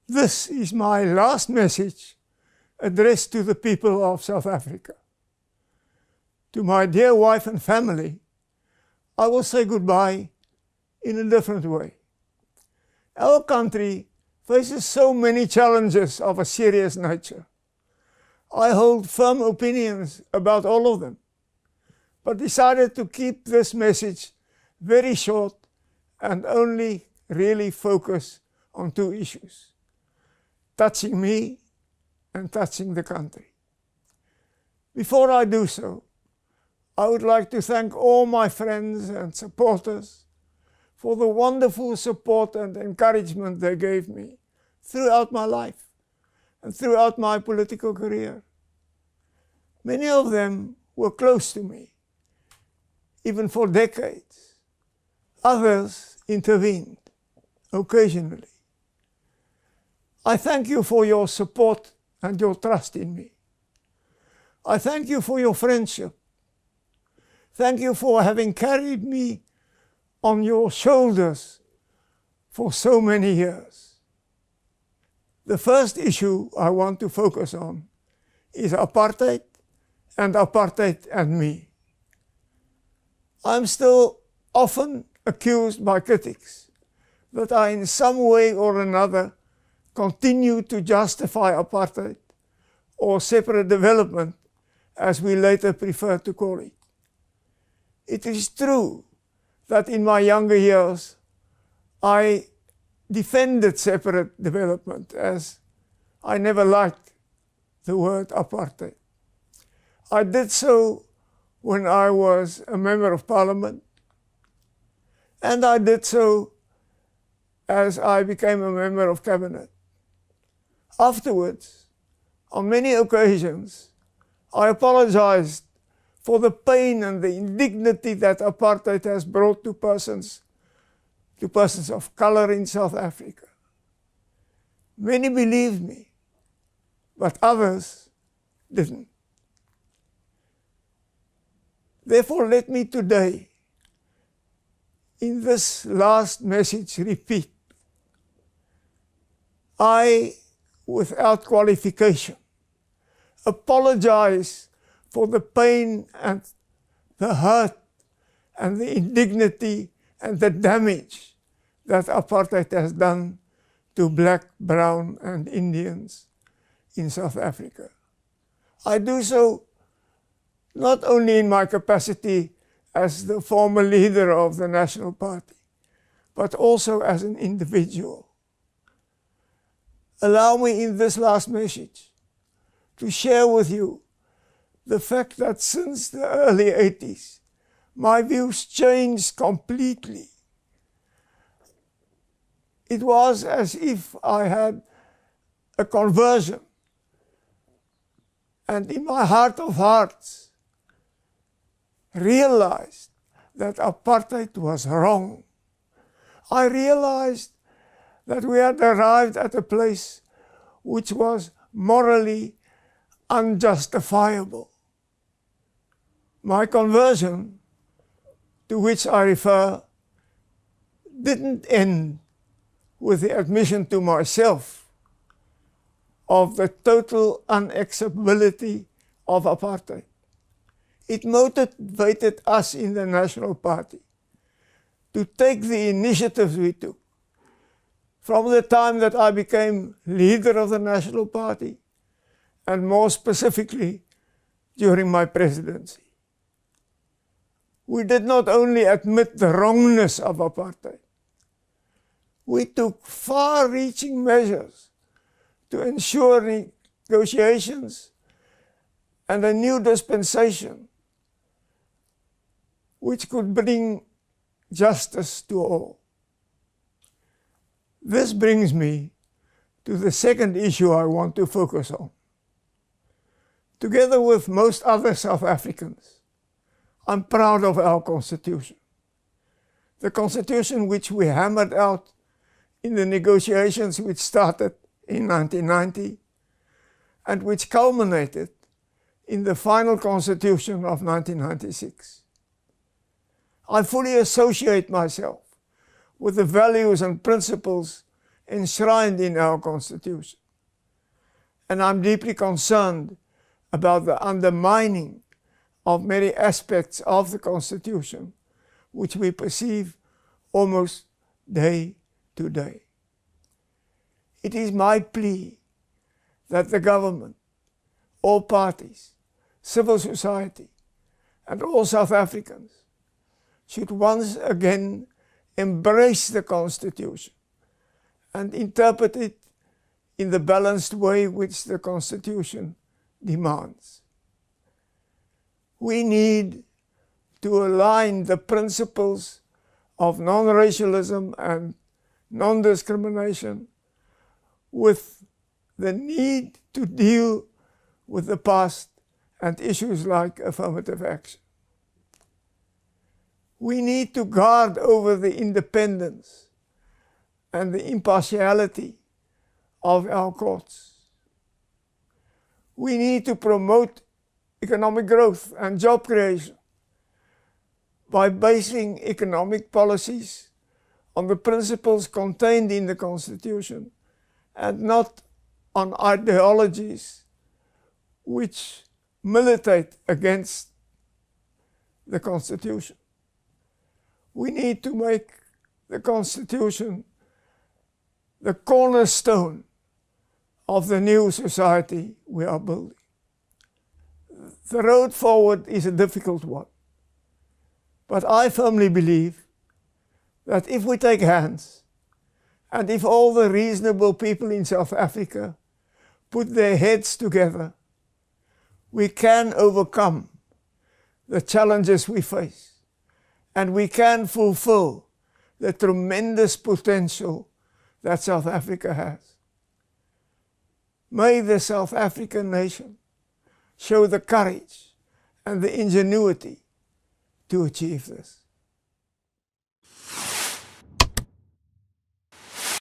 This is my last message addressed to the people of South Africa. To my dear wife and family, I will say goodbye in a different way. Our country faces so many challenges of a serious nature. I hold firm opinions about all of them, but decided to keep this message very short and only really focus on two issues, touching me and touching the country. Before I do so, I would like to thank all my friends and supporters for the wonderful support and encouragement they gave me throughout my life and throughout my political career. Many of them were close to me, even for decades. Others intervened occasionally. I thank you for your support and your trust in me. I thank you for your friendship. Thank you for having carried me on your shoulders for so many years. The first issue I want to focus on is apartheid and me. I'm still often accused by critics that I in some way or another continue to justify apartheid or separate development, as we later prefer to call it. It is true that in my younger years I defended separate development, as I never liked the word apartheid. I did so when I was a member of parliament, and I did so as I became a member of cabinet. Afterwards, on many occasions, I apologized for the pain and the indignity that apartheid has brought to persons of color in South Africa. Many believed me, but others didn't. Therefore, let me today, in this last message, repeat: I, without qualification, apologize for the pain and the hurt and the indignity and the damage that apartheid has done to black, brown, and Indians in South Africa. I do so not only in my capacity as the former leader of the National Party, but also as an individual. Allow me in this last message to share with you the fact that since the early 80s, my views changed completely. It was as if I had a conversion, and in my heart of hearts, realized that apartheid was wrong. I realized that we had arrived at a place which was morally unjustifiable. My conversion, to which I refer, didn't end with the admission to myself of the total unacceptability of apartheid. It motivated us in the National Party to take the initiatives we took. From the time that I became leader of the National Party, and more specifically during my presidency. We did not only admit the wrongness of apartheid, we took far-reaching measures to ensure negotiations and a new dispensation which could bring justice to all. This brings me to the second issue I want to focus on. Together with most other South Africans, I'm proud of our Constitution. The Constitution which we hammered out in the negotiations which started in 1990 and which culminated in the final Constitution of 1996. I fully associate myself with the values and principles enshrined in our Constitution. And I'm deeply concerned about the undermining of many aspects of the Constitution, which we perceive almost day to day. It is my plea that the government, all parties, civil society, and all South Africans should once again embrace the Constitution and interpret it in the balanced way which the Constitution demands. We need to align the principles of non-racialism and non-discrimination with the need to deal with the past and issues like affirmative action. We need to guard over the independence and the impartiality of our courts. We need to promote economic growth and job creation by basing economic policies on the principles contained in the Constitution and not on ideologies which militate against the Constitution. We need to make the Constitution the cornerstone of the new society we are building. The road forward is a difficult one, but I firmly believe that if we take hands, and if all the reasonable people in South Africa put their heads together, we can overcome the challenges we face, and we can fulfill the tremendous potential that South Africa has. May the South African nation show the courage and the ingenuity to achieve this.